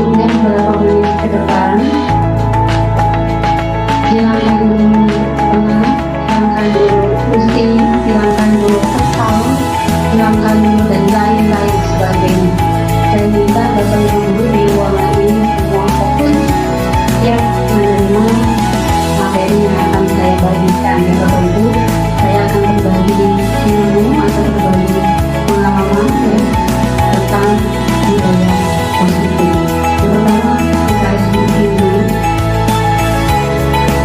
waktunya beberapa menit ke depan. Hilangkan dulu penat, hilangkan dulu pusing, hilangkan dulu kesal, hilangkan dulu dan lain-lain sebagainya. Saya minta Bapak Ibu Guru di ruangan ini semua fokus ya menerima materi yang akan saya bagikan ya Bapak Ibu. Saya akan berbagi ilmu atau berbagi pengalaman ya tentang budaya positif. Yang pertama kita harus bikin dulu.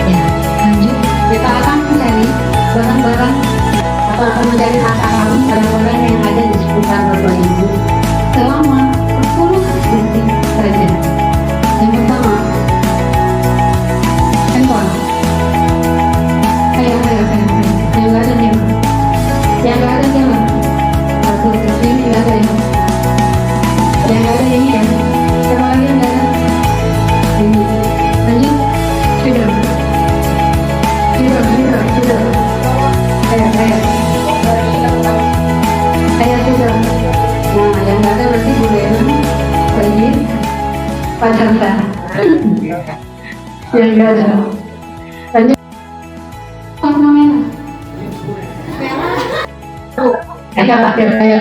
Ya, lanjut kita akan mencari barang-barang atau akan mencari harta karun barang-barang yang ada di sekitar Bapak Ibu selama 10 detik saja. Yang pertama, handphone. Ayo. Yang nggak ada diam. Yang nggak ada diam. Satu, ini nggak ada ya. Yang nggak ada ini ya. Siapa lagi yang nggak ada? Ini. Lanjut. Sudah. Ayo sudah. Nah, yang nggak ada berarti Bu Lena, Bayi, Pak Chandra. Yang nggak ada. Lanjut. Warna merah. Ayo.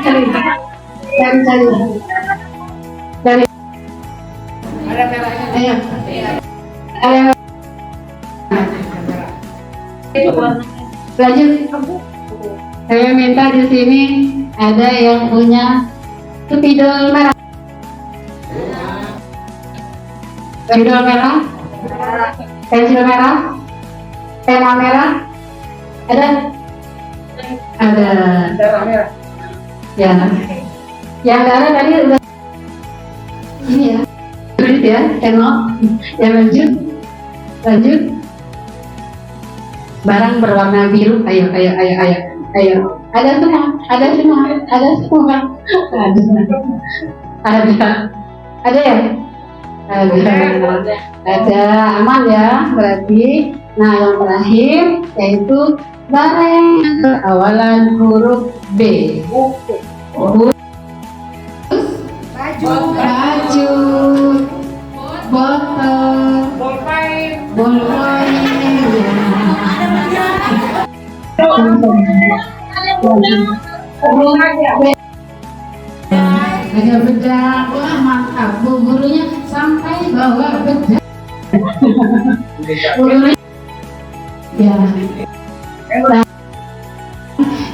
Cari. Ada merahnya. Ayo. Lanjut. Saya minta di sini ada yang punya spidol merah. Spidol merah, pensil merah, pena merah, ada? Ada. Ya. Yang ada tadi udah ini ya. Tulis ya, tengok. Yang lanjut. Barang berwarna biru. Ayo. Ada semua. Ada ya? Ada, aman ya berarti. Nah, yang terakhir yaitu barang awalan huruf B. Baju, botol, bolpen, ada bedak. Wah, mantap. Bu gurunya sampai bawa bedak. Ya.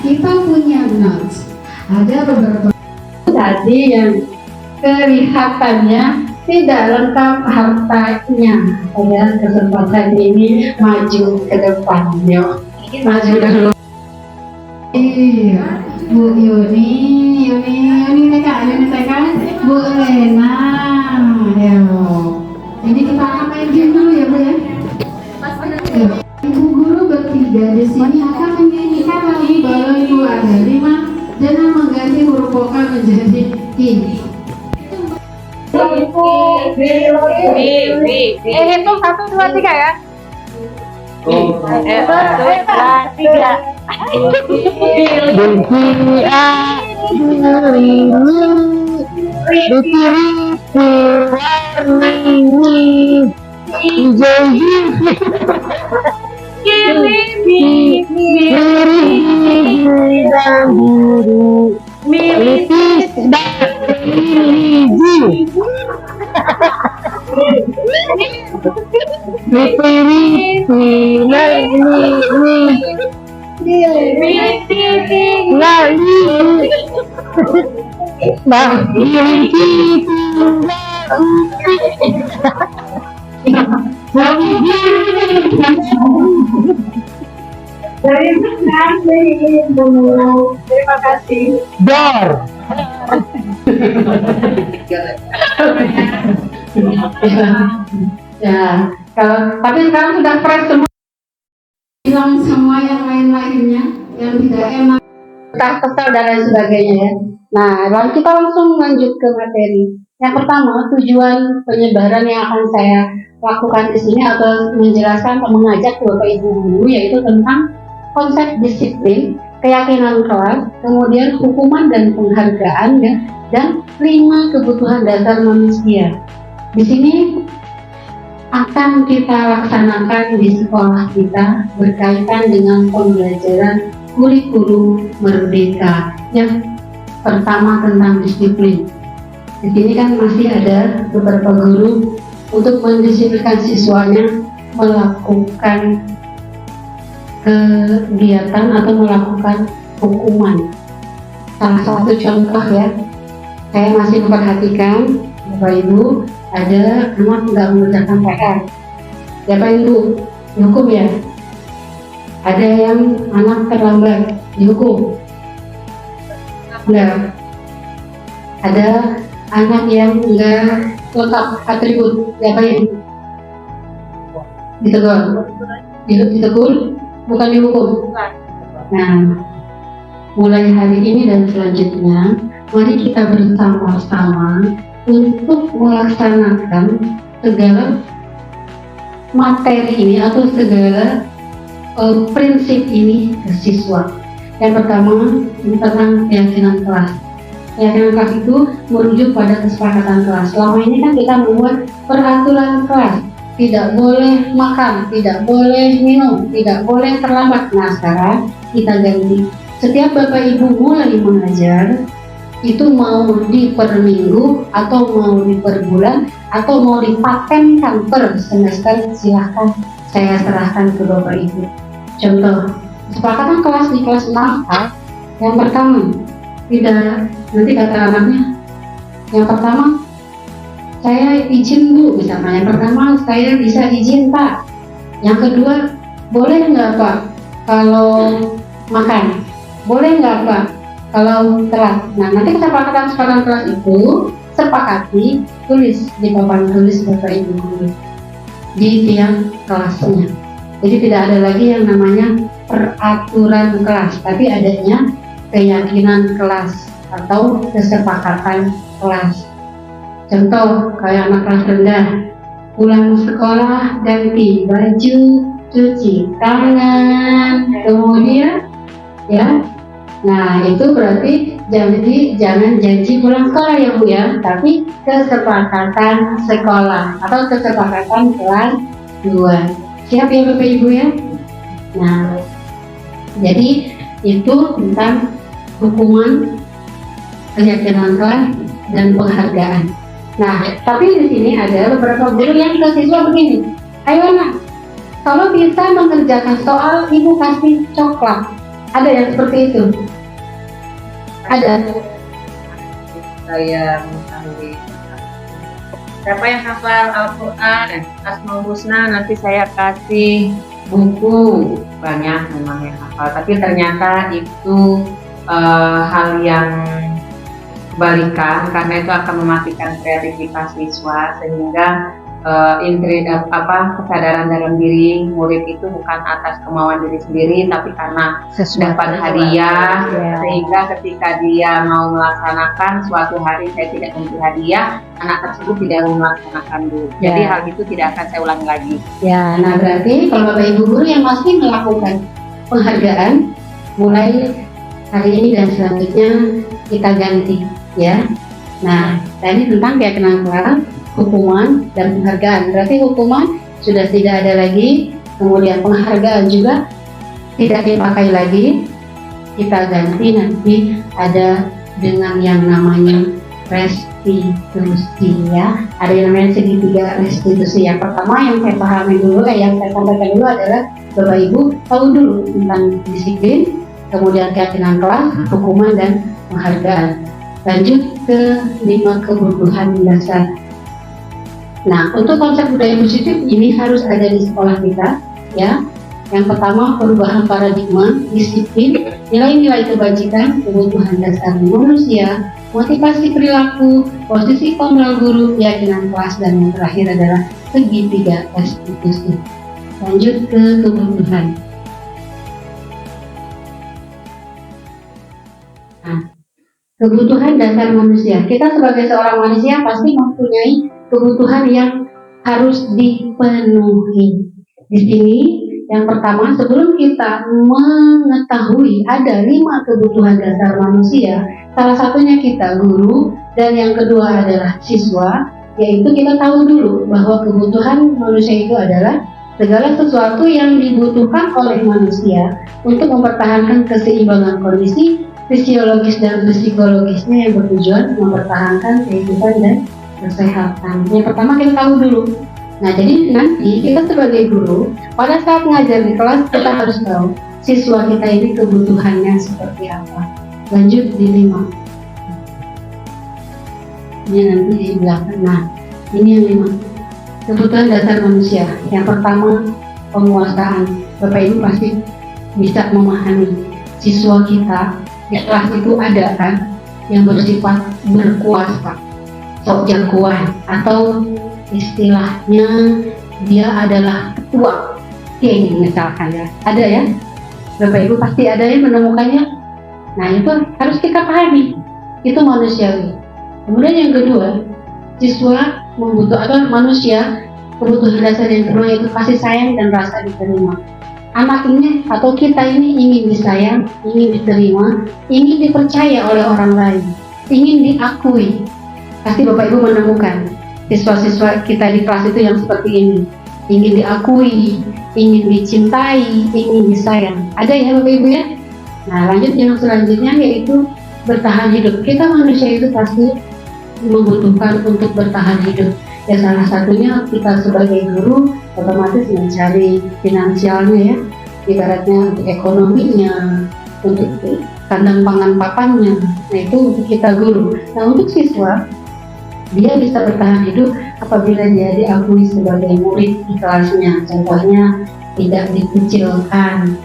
Kita punya notes. Ada beberapa tadi yang kelihatannya tidak lengkap hartanya. Pada kesempatan ini maju ke depan, yuk. Maju dulu. Iya, Bu Yuni TK, Bu Lena, Ini kita akan main game dulu ya Bu ya. Ibu guru bertiga di sini akan menyanyikan lagu balonku ada 5 dengan mengganti huruf vokal menjadi I. Hitung 1, 2, 3 ya. 1, 2, 3. Terima kasih. Dor. Ya, tapi sekarang sudah fresh semua. Hilang semua yang lain-lainnya yang tidak enak, kesal dan lain sebagainya ya. Nah, lalu kita langsung lanjut ke materi. Yang pertama, tujuan penyebaran yang akan saya lakukan di sini atau menjelaskan atau mengajak Bapak Ibu guru yaitu tentang konsep disiplin keyakinan kelas, kemudian hukuman dan penghargaan, ya, dan 5 kebutuhan dasar manusia. Di sini akan kita laksanakan di sekolah kita berkaitan dengan pembelajaran kurikulum merdeka. Yang pertama tentang disiplin. Di sini kan masih ada beberapa guru untuk mendisiplinkan siswanya melakukan kegiatan atau melakukan hukuman. Salah satu contoh ya, saya masih memperhatikan Bapak Ibu, ada anak nggak mengerjakan PR, Bapak Ibu dihukum ya. Ada yang anak terlambat dihukum, enggak. Ada anak yang enggak lengkap atribut, Bapak Ibu ditegur, bukan dihukum. Nah, mulai hari ini dan selanjutnya, mari kita bersama-sama untuk melaksanakan segala materi ini atau segala prinsip ini ke siswa. Yang pertama tentang keyakinan kelas. Keyakinan kelas itu merujuk pada kesepakatan kelas. Selama ini kan kita membuat peraturan kelas, tidak boleh makan, tidak boleh minum, tidak boleh terlambat. Nah, sekarang kita ganti. Setiap Bapak Ibu mulai mengajar, itu mau di per minggu atau mau di per bulan atau mau dipatenkan per semester, silahkan saya serahkan ke Bapak Ibu. Contoh, kesepakatan kelas di kelas 6 yang pertama, tidak, nanti kata anaknya, yang pertama saya izin Bu, misalnya yang pertama saya bisa izin Pak, yang kedua boleh nggak Pak kalau makan, boleh nggak Pak kalau telat. Nah, nanti kesepakatan kelas itu sepakati, tulis di papan tulis Bapak Ibu guru di tiang kelasnya. Jadi tidak ada lagi yang namanya peraturan kelas, tapi adanya keyakinan kelas atau kesepakatan kelas. Contoh kayak anak kelas rendah, pulang sekolah ganti baju, cuci tangan, kemudian ya. Nah, itu berarti jangan janji pulang sekolah ya Bu ya, tapi kesepakatan sekolah atau kesepakatan kelas 2. Siap ya Bapak Ibu ya? Nah, jadi itu tentang hukuman, keyakinan kelas, dan penghargaan. Nah, tapi di sini ada beberapa guru yang ke siswa begini, ayo anak, kalau bisa mengerjakan soal ibu kasih coklat. Ada yang seperti itu? Ada. Saya mengambil siapa yang hafal Al-Quran, Asmaul Husna, nanti saya kasih buku. Banyak memang yang hafal, tapi ternyata itu hal yang kebalikan, karena itu akan mematikan kreativitas siswa, sehingga kesadaran dalam diri murid itu bukan atas kemauan diri sendiri, tapi karena dapat hadiah, sehingga ketika dia mau melaksanakan suatu hari saya tidak memberi hadiah, anak tersebut tidak mau melaksanakan dulu. Jadi hal itu tidak akan saya ulangi lagi. Ya, nah berarti kalau Bapak Ibu guru yang masih melakukan penghargaan, mulai hari ini dan selanjutnya kita ganti ya. Nah, tadi tentang keyakinan kelas, hukuman, dan penghargaan. Berarti hukuman sudah tidak ada lagi, kemudian penghargaan juga tidak dipakai lagi. Kita ganti nanti ada dengan yang namanya restitusi ya. Ada yang namanya segitiga restitusi. Yang pertama yang saya pahami dulu, yang saya sampaikan dulu adalah Bapak Ibu tahu dulu tentang disiplin, kemudian keyakinan kelas, hukuman, dan penghargaan. Lanjut ke 5 kebutuhan dasar. Nah, untuk konsep budaya positif ini harus ada di sekolah kita, ya. Yang pertama, perubahan paradigma, disiplin, nilai-nilai kebajikan, kebutuhan dasar manusia, motivasi perilaku, posisi kontrol guru, keyakinan kelas, dan yang terakhir adalah segitiga restitusi. Lanjut ke kebutuhan. Nah, kebutuhan dasar manusia. Kita sebagai seorang manusia pasti mempunyai kebutuhan yang harus dipenuhi. Di sini Yang pertama, sebelum kita mengetahui ada 5 kebutuhan dasar manusia, salah satunya kita guru, dan yang kedua adalah siswa, yaitu kita tahu dulu bahwa kebutuhan manusia itu adalah segala sesuatu yang dibutuhkan oleh manusia untuk mempertahankan keseimbangan kondisi fisiologis dan psikologisnya yang bertujuan mempertahankan kehidupan dan kesehatan. Yang pertama kita tahu dulu. Nah, jadi nanti kita sebagai guru, pada saat ngajar di kelas kita harus tahu siswa kita ini kebutuhannya seperti apa. Lanjut di 5. Ini nanti di belakang. Nah, ini yang 5. Kebutuhan dasar manusia. Yang pertama, penguasaan. Bapak Ibu pasti bisa memahami siswa kita di kelas itu ada kan yang bersifat berkuasa, sok jagoan, atau istilahnya dia adalah ketua geng misalkan ya. Ada ya? Bapak Ibu pasti ada yang menemukannya. Nah, itu harus kita pahami. Itu manusiawi. Kemudian yang kedua, siswa membutuhkan manusia, kebutuhan dasar yang kedua yaitu kasih sayang dan rasa diterima. Anak ini atau kita ini ingin disayang, ingin diterima, ingin dipercaya oleh orang lain, ingin diakui. Pasti Bapak Ibu menemukan siswa-siswa kita di kelas itu yang seperti ini, ingin diakui, ingin dicintai, ingin disayang. Ada ya Bapak Ibu ya? Nah, lanjut yang selanjutnya yaitu bertahan hidup. Kita manusia itu pasti membutuhkan untuk bertahan hidup. Ya, salah satunya kita sebagai guru otomatis mencari finansialnya ya, ibaratnya untuk ekonominya, untuk kandang pangan papannya. Nah, itu untuk kita guru. Nah, untuk siswa, dia bisa bertahan hidup apabila dia diakui sebagai murid di kelasnya. Contohnya tidak dikucilkan,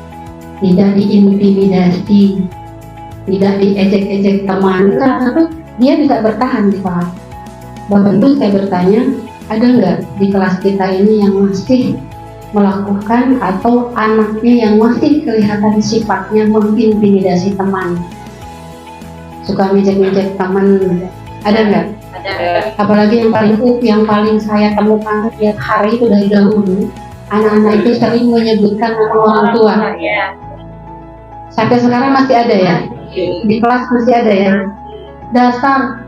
tidak diintimidasi, tidak diejek-ejek teman. Nah, dia bisa bertahan di kelas. Bahkan itu saya bertanya, ada nggak di kelas kita ini yang masih melakukan atau anaknya yang masih kelihatan sifatnya mengintimidasi teman, suka ngejek-ngejek teman, ada nggak? Ada. Apalagi yang paling saya temukan setiap hari itu dari dahulu, anak-anak itu sering menyebutkan nama orang tua. Ya. Sampai sekarang masih ada ya, di kelas masih ada ya. Dasar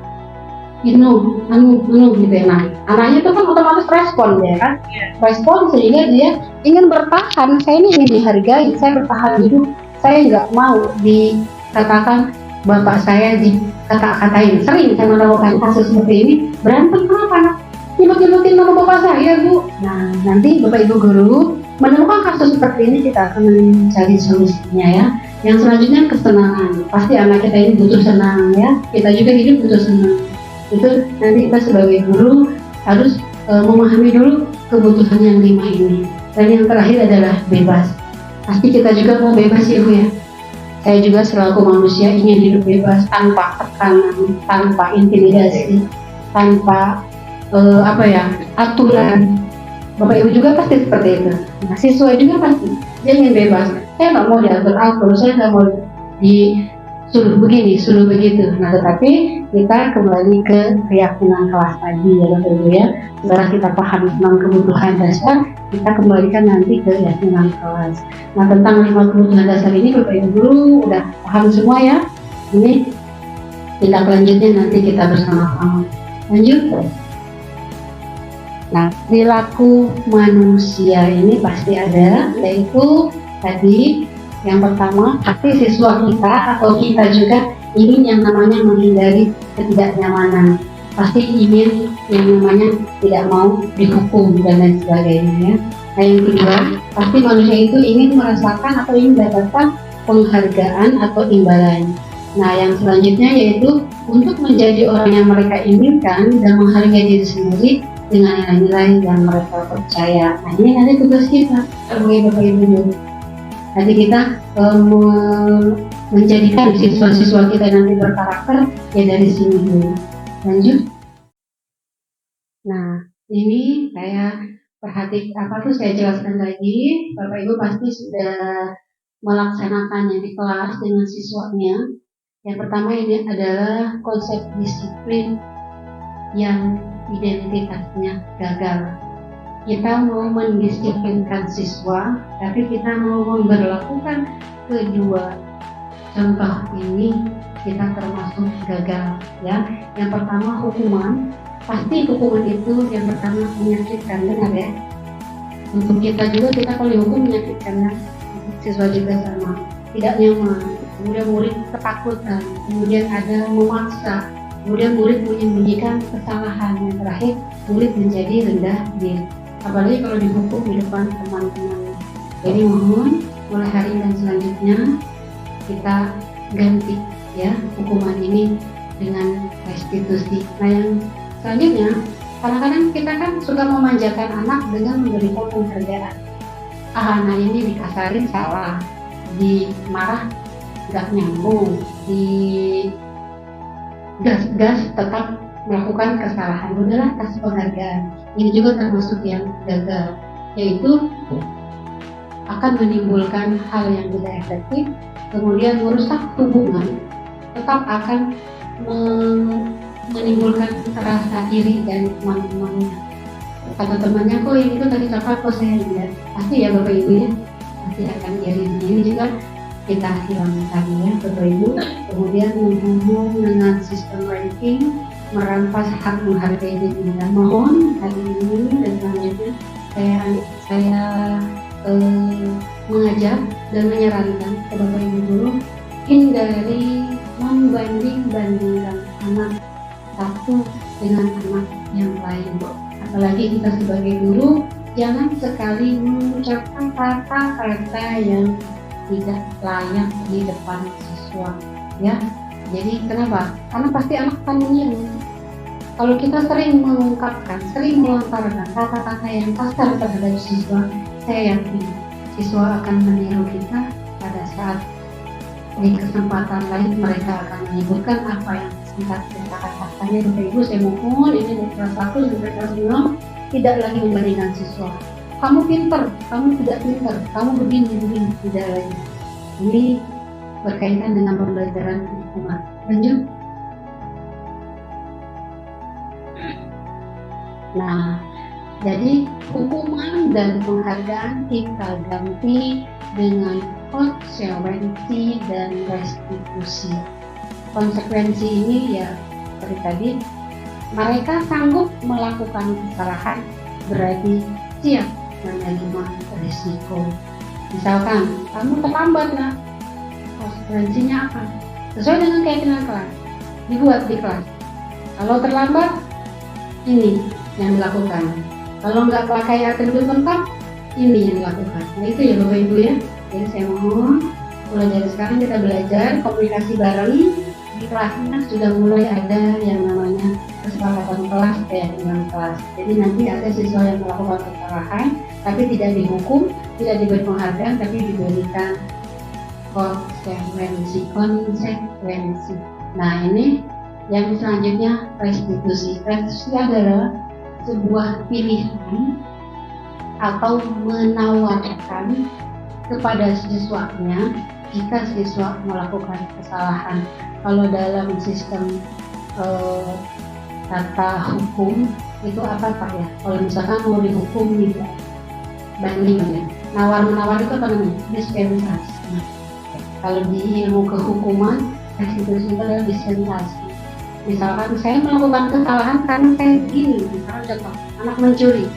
anu gitu ya. Nah, anaknya itu kan otomatis respon ya kan, respon sehingga dia ingin bertahan. Saya ini ingin dihargai, saya bertahan hidup, saya nggak mau dikatakan bapak saya dikata-katain. Sering saya menemukan kasus seperti ini, berantem kenapa? Nyebut-nyebutin nama bapak saya Bu. Nah, nanti Bapak Ibu guru menemukan kasus seperti ini, kita akan mencari solusinya ya. Yang selanjutnya kesenangan. Pasti anak kita ini butuh senang ya, kita juga hidup butuh senang. Itu nanti kita sebagai guru harus memahami dulu kebutuhan yang 5 ini. Dan yang terakhir adalah bebas. Pasti kita juga mau bebas ya Bu ya. Saya juga selaku manusia ingin hidup bebas, tanpa tekanan, tanpa intimidasi, tanpa aturan. Bapak Ibu juga pasti seperti itu. Nah, siswa juga pasti dia ingin bebas. Saya nggak mau diatur-atur, saya nggak mau disuruh begini, suruh begitu. Nah, tetapi kita kembali ke keyakinan kelas tadi ya Bapak Ibu ya. Setelah kita paham tentang kebutuhan dasar, kita kembalikan nanti ke keyakinan kelas. Nah, tentang 5 kebutuhan dasar ini Bapak Ibu guru udah paham semua ya. Ini tindak lanjutnya nanti kita bersama-sama. Lanjut. Nah, perilaku manusia ini pasti ada, yaitu tadi yang pertama pasti siswa kita atau kita juga ingin yang namanya menghindari ketidaknyamanan, pasti ingin yang namanya tidak mau dihukum dan lain sebagainya ya. Nah, yang kedua pasti manusia itu ingin merasakan atau ingin mendapatkan penghargaan atau imbalan. Nah, yang selanjutnya yaitu untuk menjadi orang yang mereka inginkan dan menghargai diri sendiri dengan nilai-nilai yang mereka percaya. Nah, ini nanti tugas kita sebagai Bapak Ibu guru. Nanti kita menjadikan siswa-siswa kita nanti berkarakter ya dari sini dulu. Lanjut. Nah, ini saya saya jelaskan lagi. Bapak Ibu pasti sudah melaksanakannya di kelas dengan siswanya. Yang pertama ini adalah konsep disiplin yang identitasnya gagal. kita mau mendisiplinkan siswa, tapi kita mau memberlakukan kedua contoh ini, kita termasuk gagal ya. Yang pertama hukuman, pasti hukuman itu yang pertama menyakitkan, benar ya. Untuk kita juga, kita kalau dihukum menyakitkan ya. Siswa juga sama, tidak nyaman, kemudian murid ketakutan, kemudian ada memaksa, kemudian murid menyembunyikan kesalahan, yang terakhir murid menjadi rendah diri, apalagi kalau dihukum di depan teman-teman. Jadi mohon mulai hari dan selanjutnya kita ganti ya hukuman ini dengan restitusi. Nah yang selanjutnya, kadang-kadang kita kan suka memanjakan anak dengan memberikan penghargaan. Nah ini dikasarin salah, dimarah nggak nyambung, di gas tetap melakukan kesalahan, udahlah kasih penghargaan. Ini juga termasuk yang gagal, yaitu akan menimbulkan hal yang tidak efektif, kemudian merusak hubungan, tetap akan menimbulkan rasa iri dari teman-temannya. Kata temannya, kok ini tuh tadi coklat kok saya lihat, pasti ya Bapak Ibu ya, pasti akan iri. Ini juga kita hilangkan ya Bapak Ibu. Kemudian menghubung dengan sistem ranking, merampas hak menghargai diri. Mohon hari ini dan selanjutnya saya mengajak dan menyarankan kepada Bapak Ibu guru, hindari membanding-bandingkan anak satu dengan anak yang lain. Apalagi kita sebagai guru, jangan sekali mengucapkan kata-kata yang tidak layak di depan siswa ya. Jadi kenapa? Karena pasti anak akan meniru. Kalau kita sering mengungkapkan, sering melontarkan kata-kata yang kasar terhadap siswa, saya yakin siswa akan meniru kita. Pada saat di kesempatan lain mereka akan menyebutkan apa yang singkat kata-katanya. Bapak Ibu saya mohon ini dari kelas 1 sampai kelas 6 tidak lagi membandingkan siswa. Kamu pintar, kamu tidak pintar, kamu begini, tidak lagi. Ini berkaitan dengan pembelajaran hukuman. Lanjut. Nah, jadi hukuman dan penghargaan kita ganti dengan konsekuensi dan restitusi. Konsekuensi ini ya seperti tadi, mereka sanggup melakukan kesalahan berarti siap menerima risiko. Misalkan kamu terlambat lah, konsekuensinya apa? Sesuai dengan keyakinan kelas, dibuat di kelas. Kalau terlambat, ini yang dilakukan. Kalau nggak pakai atribut lengkap, ini yang dilakukan. Nah itu ya Bapak Ibu ya. Jadi saya mohon mulai dari sekarang kita belajar komunikasi bareng. Di kelasnya sudah mulai ada yang namanya kesepakatan kelas, keyakinan kelas. Jadi nanti ada siswa yang melakukan kesalahan, tapi tidak dihukum, tidak diberi penghargaan, tapi diberikan konsekuensi. Nah ini yang selanjutnya restitusi. Restitusi adalah sebuah pilihan atau menawarkan kepada siswanya jika siswa melakukan kesalahan. Kalau dalam sistem tata hukum itu apa Pak ya? Kalau misalkan mau dihukum gitu, banding ya. Nawar-menawar itu apa namanya? Dispensasi. Nah, kalau di ilmu kehukuman, restitusi itu adalah dispensasi. Misalkan saya melakukan kesalahan karena saya begini, misalkan contoh anak mencuri,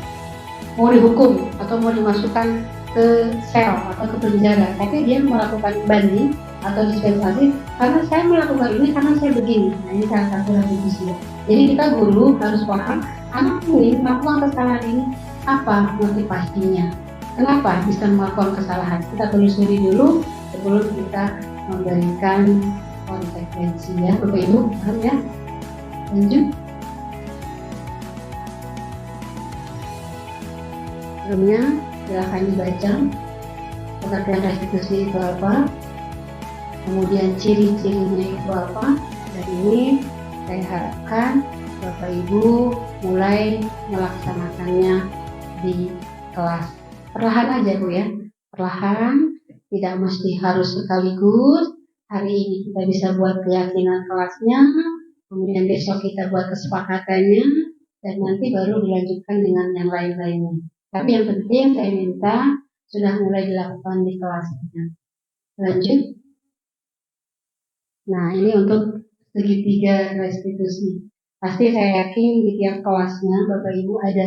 mau dihukum atau mau dimasukkan ke sel atau ke penjara, tapi dia melakukan banding atau dispensasi karena saya melakukan ini karena saya begini. Nah ini salah satu restitusi. Jadi kita guru harus paham anak ini melakukan kesalahan ini apa motivasinya, kenapa bisa melakukan kesalahan. Kita telusuri dulu sebelum kita memberikan konsekuensi ya Bapak Ibu, paham ya? Lanjut. Sebelumnya silahkan dibaca pengertian restitusi itu apa, kemudian ciri-cirinya itu apa. Dan ini saya harapkan Bapak Ibu mulai melaksanakannya di kelas. Perlahan aja Bu ya, perlahan, tidak mesti harus sekaligus. Hari ini kita bisa buat keyakinan kelasnya, kemudian besok kita buat kesepakatannya, dan nanti baru dilanjutkan dengan yang lain-lainnya. Tapi yang penting saya minta sudah mulai dilakukan di kelasnya. Lanjut. Nah, ini untuk segitiga restitusi. Pasti saya yakin di tiap kelasnya Bapak Ibu ada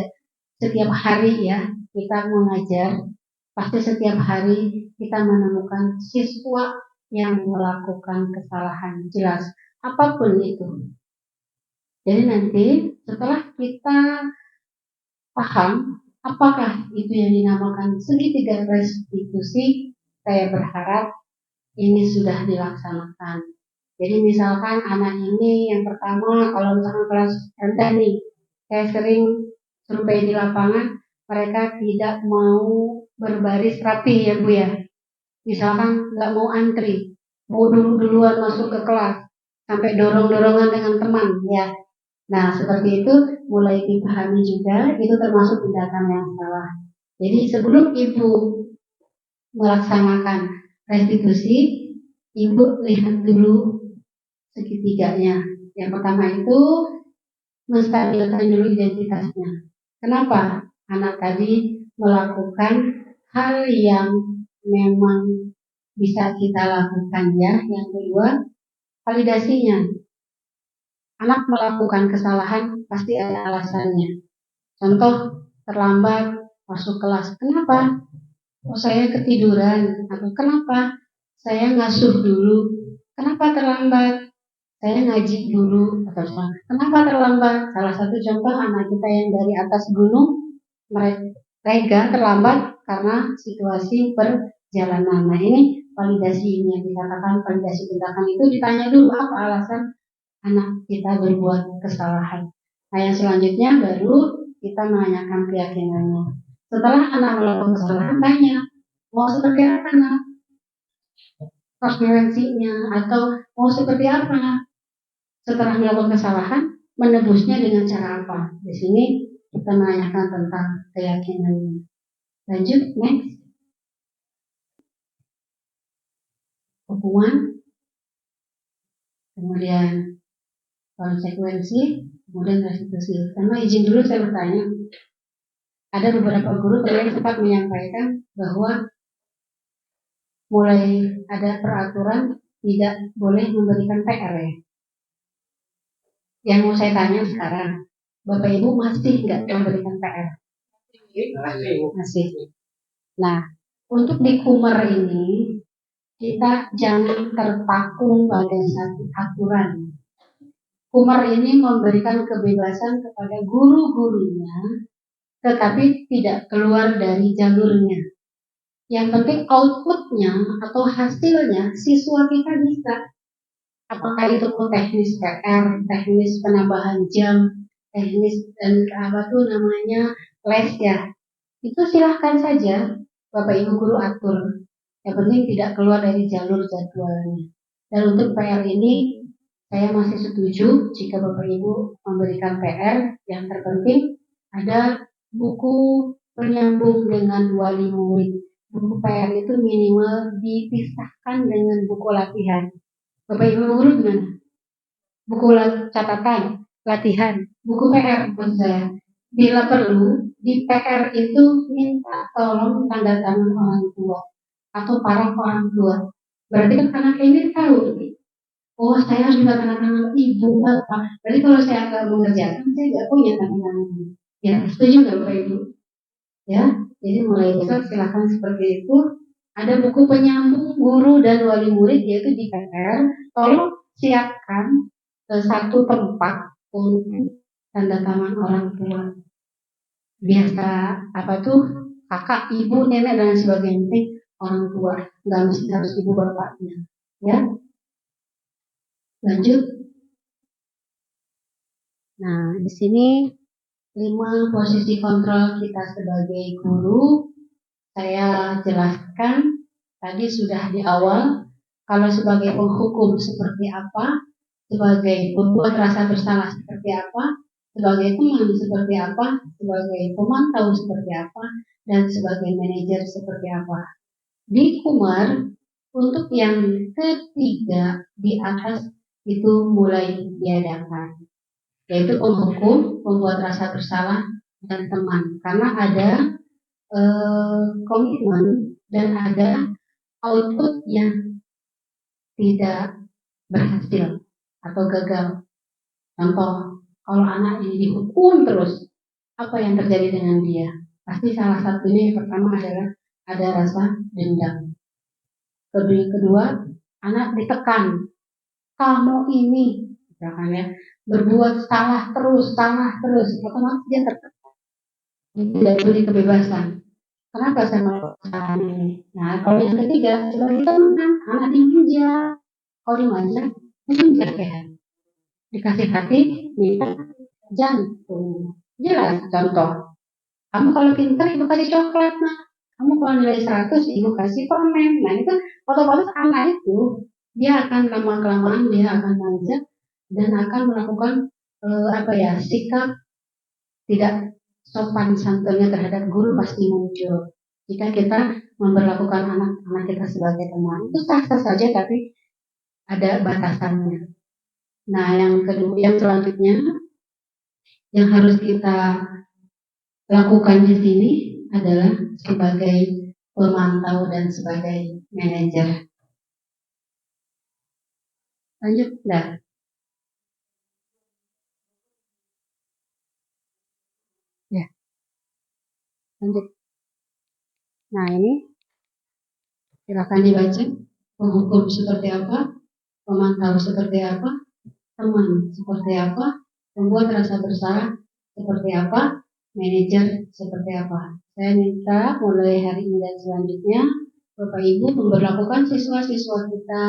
setiap hari ya kita mengajar. Pasti setiap hari kita menemukan siswa yang melakukan kesalahan. Jelas, apapun itu. Jadi nanti setelah kita paham apakah itu yang dinamakan segitiga restitusi, saya berharap ini sudah dilaksanakan. Jadi misalkan anak ini yang pertama, kalau misalkan kelas rendah nih, saya sering survei di lapangan, mereka tidak mau berbaris rapi ya Bu ya. Misalkan nggak mau antri, mau duluan masuk ke kelas, sampai dorong-dorongan dengan teman ya. Nah seperti itu mulai dipahami juga, itu termasuk tindakan yang salah. Jadi sebelum Ibu melaksanakan restitusi, Ibu lihat dulu segitiganya. Yang pertama itu menstabilkan dulu identitasnya. Kenapa anak tadi melakukan hal yang memang bisa kita lakukan ya. Yang kedua, validasinya. Anak melakukan kesalahan pasti ada alasannya. Contoh, terlambat masuk kelas. Kenapa? Oh, saya ketiduran. Atau kenapa? Saya ngasuh dulu. Kenapa terlambat? Saya ngaji dulu. Atau kenapa terlambat? Salah satu contoh anak kita yang dari atas gunung, mereka terlambat karena situasi perjalanan. Nah ini validasi ini yang dikatakan validasi tindakan itu ditanya dulu apa alasan anak kita berbuat kesalahan. Nah yang selanjutnya baru kita menanyakan keyakinannya. Setelah anak melakukan kesalahan tanya mau seperti apa nak? Konsekuensinya atau mau seperti apa? Setelah melakukan kesalahan menebusnya dengan cara apa? Di sini kita menanyakan tentang keyakinannya. Lanjut next. Hukuman, kemudian konsekuensi, kemudian restitusi. Karena izin dulu saya bertanya, ada beberapa guru yang sempat menyampaikan bahwa mulai ada peraturan tidak boleh memberikan PR ya. Yang mau saya tanya sekarang, Bapak Ibu masih nggak memberikan PR? Masih. Nah, untuk di Kumar ini kita jangan terpaku pada satu aturan. Kumar ini memberikan kebebasan kepada guru-gurunya, tetapi tidak keluar dari jalurnya. Yang penting outputnya atau hasilnya siswa kita bisa. Apakah itu teknis PR, teknis penambahan jam, teknis dan apa tuh namanya les ya. Itu silahkan saja Bapak Ibu guru atur. Yang penting tidak keluar dari jalur jadwalnya. Dan untuk PR ini saya masih setuju jika Bapak Ibu memberikan PR. Yang terpenting ada buku penyambung dengan wali murid. Buku PR itu minimal dipisahkan dengan buku latihan. Bapak Ibu guru gimana? Buku catatan, latihan, buku PR menurut saya. Bila perlu, di PR itu minta tolong tanda tangan orang tua atau para orang tua. Berarti kan anak ini tahu, oh saya harus minta tanda tangan ibu bapak. Berarti kalau saya nggak mengerjakan, saya nggak punya tanda tangan. Ya, setuju nggak Bapak Ibu? Ya, jadi mulai besok silakan seperti itu. Ada buku penyambung guru dan wali murid yaitu di PR. Tolong siapkan satu tempat untuk tanda tangan orang tua. Biasa apa tuh kakak, ibu, nenek dan sebagainya orang tua. Nggak mesti harus ibu bapaknya. Ya. Lanjut. Nah di sini 5 posisi kontrol kita sebagai guru. Saya jelaskan tadi sudah di awal, kalau sebagai penghukum seperti apa, sebagai pembuat rasa bersalah seperti apa, sebagai teman seperti apa, sebagai pemantau seperti apa, dan sebagai manajer seperti apa. Di Kumar, untuk yang ketiga di atas itu mulai diadakan, yaitu penghukum, pembuat rasa bersalah, dan teman. Karena ada komitmen dan ada output yang tidak berhasil atau gagal. Contoh, kalau anak ini dihukum terus, apa yang terjadi dengan dia? Pasti salah satunya yang pertama adalah ada rasa dendam. Kedua, anak ditekan. Kamu ini, misalkan ya, berbuat salah terus, otomatis dia tertekan. Tidak diberi kebebasan. Kenapa saya melakukan kesalahan ini? Nah, kalau yang ketiga, sebagai teman, anak dimanja. Kalau dimanja, dimanja ya. Dikasih hati, minta jantung. Jelas contoh. Kamu kalau pintar, ibu kasih coklat, nah. Kamu kalau nilai 100, ibu kasih permen. Nah, itu otomatis anak itu, dia akan lama-kelamaan, dia akan manja dan akan melakukan sikap tidak sopan santunnya terhadap guru pasti muncul. Jika kita memperlakukan anak-anak kita sebagai teman, itu sah-sah saja, tapi ada batasannya. Nah, yang kedua, yang selanjutnya yang harus kita lakukan di sini adalah sebagai pemantau dan sebagai manajer. Lanjut, dah. Ya, lanjut. Nah, ini silakan dibaca. Penghukum seperti apa, pemantau seperti apa, teman seperti apa, membuat rasa bersalah seperti apa, manajer seperti apa. Saya minta mulai hari ini dan selanjutnya Bapak Ibu memperlakukan siswa-siswa kita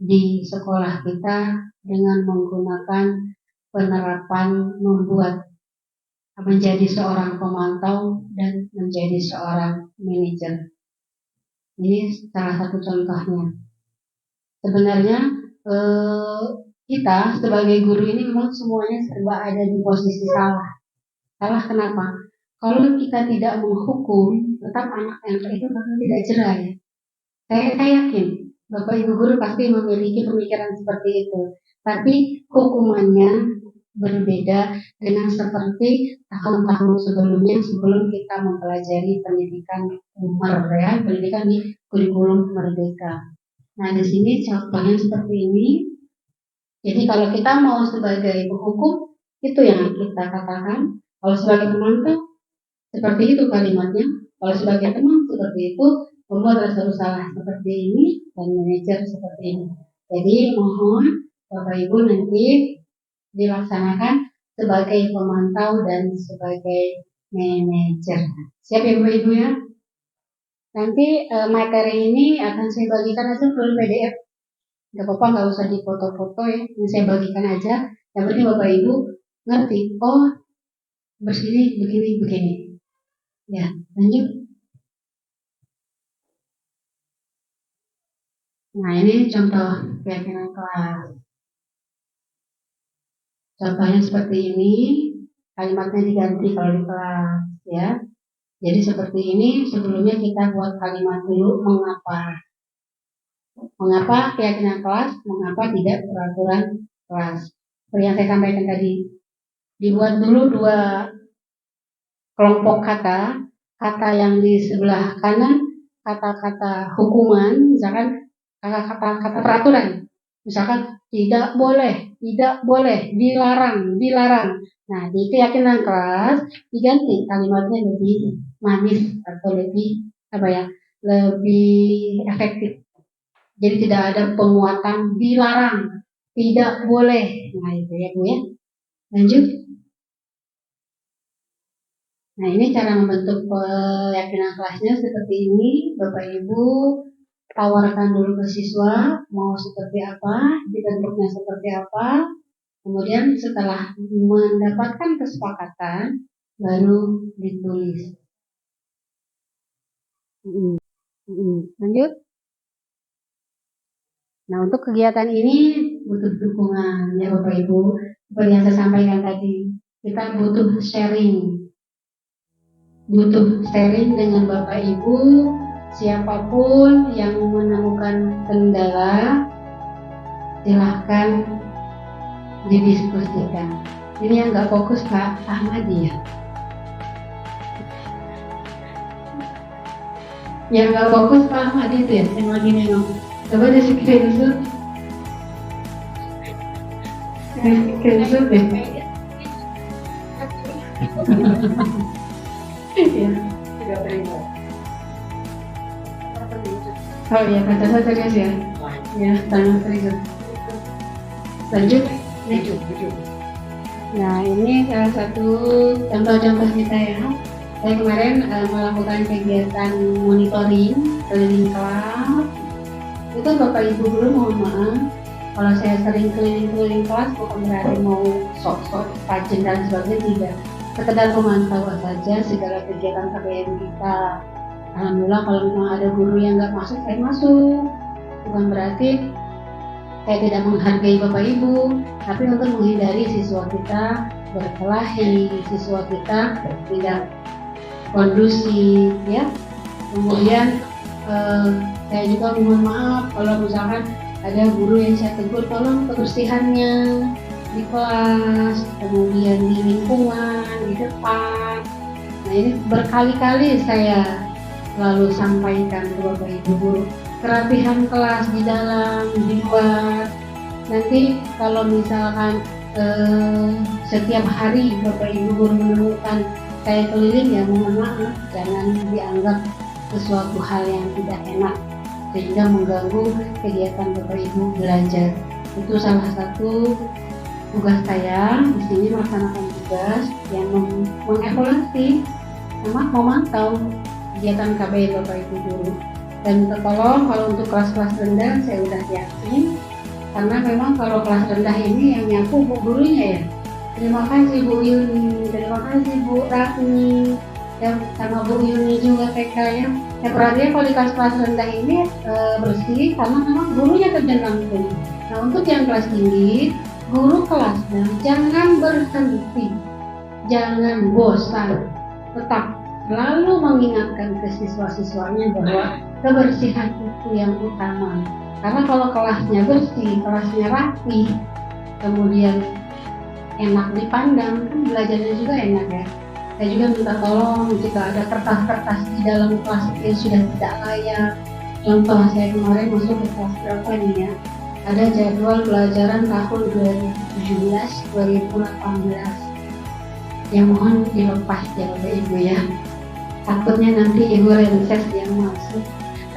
di sekolah kita dengan menggunakan penerapan membuat menjadi seorang pemantau dan menjadi seorang manajer. Ini salah satu contohnya. Sebenarnya kita sebagai guru ini memang semuanya serba ada di posisi salah. Salah kenapa? Kalau kita tidak menghukum, tetap anak yang itu tidak cerai. Saya yakin Bapak Ibu guru pasti memiliki pemikiran seperti itu. Tapi hukumannya berbeda dengan seperti tahun-tahun sebelumnya sebelum kita mempelajari pendidikan pendidikan di kurikulum merdeka. Nah, di sini contohnya seperti ini. Jadi kalau kita mau sebagai penghukum, itu yang kita katakan. Kalau sebagai pemantau, seperti itu kalimatnya. Kalau sebagai teman, seperti itu. Membuat rasa bersalah seperti ini, dan manajer seperti ini. Jadi mohon Bapak Ibu nanti dilaksanakan sebagai pemantau dan sebagai manajer. Siap ya Bapak Ibu ya? Nanti materi ini akan saya bagikan aja melalui PDF. Gak apa-apa, gak usah dipoto-foto ya. Ini saya bagikan aja. Yang penting Bapak Ibu ngerti. Oh, begini. Ya, lanjut. Nah, ini contoh keyakinan kelas. Contohnya seperti ini. Kalimatnya diganti kalau di kelas ya. Jadi seperti ini, sebelumnya kita buat kalimat dulu mengapa. Mengapa keyakinan kelas, mengapa tidak peraturan kelas. Seperti yang saya sampaikan tadi. Dibuat dulu dua kelompok kata. Kata yang di sebelah kanan, kata-kata hukuman, misalkan kata-kata peraturan. Misalkan tidak boleh, dilarang. Nah, di keyakinan kelas diganti kalimatnya lebih manis atau lebih lebih efektif. Jadi tidak ada penguatan dilarang, tidak boleh. Nah, itu ya Bu ya. Lanjut. Nah, ini cara membentuk keyakinan kelasnya seperti ini. Bapak Ibu tawarkan dulu ke siswa mau seperti apa, dibentuknya seperti apa. Kemudian setelah mendapatkan kesepakatan baru ditulis. Lanjut. Nah, untuk kegiatan ini butuh dukungan ya Bapak Ibu. Seperti yang saya sampaikan tadi, kita butuh sharing dengan Bapak Ibu. Siapapun yang menemukan kendala, silahkan didiskusikan. Ini yang nggak fokus Pak Ahmadi ya. Yang nggak fokus Pak Ahmad itu ya, yang lagi nengok. Coba di screenshot. Screenshot deh. Ya. Oh iya, kata saya serius ya. Ya, tangan serius. Lanjut. Nah, ini salah satu contoh-contoh kita ya. Saya kemarin melakukan kegiatan monitoring keliling kelas. Itu Bapak Ibu guru mohon maaf, kalau saya sering keliling-keliling kelas bukan berarti mau sok-sok rajin dan sebagainya, tidak. Sekedar memantau saja segala kegiatan KBM kita. Alhamdulillah kalau memang ada guru yang nggak masuk, saya masuk. Bukan berarti saya tidak menghargai Bapak Ibu, tapi untuk menghindari siswa kita berkelahi, siswa kita tidak kondusif, ya. Kemudian saya juga mohon maaf kalau misalkan ada guru yang saya tegur, tolong kebersihannya di kelas, kemudian di lingkungan, di depan. Nah ini berkali-kali saya lalu sampaikan ke Bapak Ibu guru, kerapihan kelas di dalam, di luar. Nanti kalau misalkan setiap hari Bapak Ibu guru menemukan saya keliling, ya mohon maaf, jangan dianggap sesuatu hal yang tidak enak sehingga mengganggu kegiatan Bapak Ibu belajar. Itu salah satu tugas saya di sini, melaksanakan tugas yang mengevaluasi sama memantau kegiatan KBM Bapak Ibu guru. Dan tertolong kalau untuk kelas-kelas rendah saya udah yakin, karena memang kalau kelas rendah ini yang nyapu Bu gurunya ya. Terima kasih Bu Yuni, terima kasih Bu Rafni, ya, sama Bu Yuni juga TK ya. Ya perhatian kalau di kelas-kelas rendah ini bersih karena memang gurunya terjun langsung. Nah untuk yang kelas tinggi, guru kelasnya jangan berhenti, jangan bosan, tetap selalu mengingatkan ke siswa-siswanya bahwa kebersihan itu yang utama. Karena kalau kelasnya bersih, kelasnya rapi, kemudian enak dipandang, kan belajarnya juga enak ya. Saya juga minta tolong jika ada kertas-kertas di dalam kelas yang sudah tidak layak. Contoh saya kemarin masuk ke kelas berapa nih ya, ada jadwal pelajaran tahun 2017-2018 yang mohon dilepas ya Bapak Ibu ya. Takutnya nanti Ibu Renses yang masuk,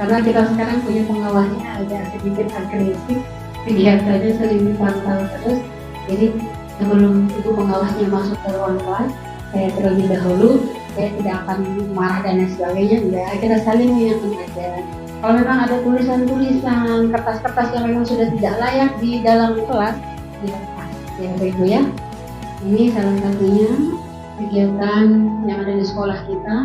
karena kita sekarang punya pengawasnya agak sedikit agresif, kegiatannya sering dipantau terus. Jadi sebelum Ibu pengawasnya masuk ke ruang kelas, saya terlebih dahulu, saya tidak akan marah dan lain sebagainya, enggak, kita saling mengingatkan aja. Kalau memang ada tulisan-tulisan, kertas-kertas yang memang sudah tidak layak di dalam kelas, dilepas ya Bapak Ibu ya. Ini salah satunya kegiatan yang ada di sekolah kita,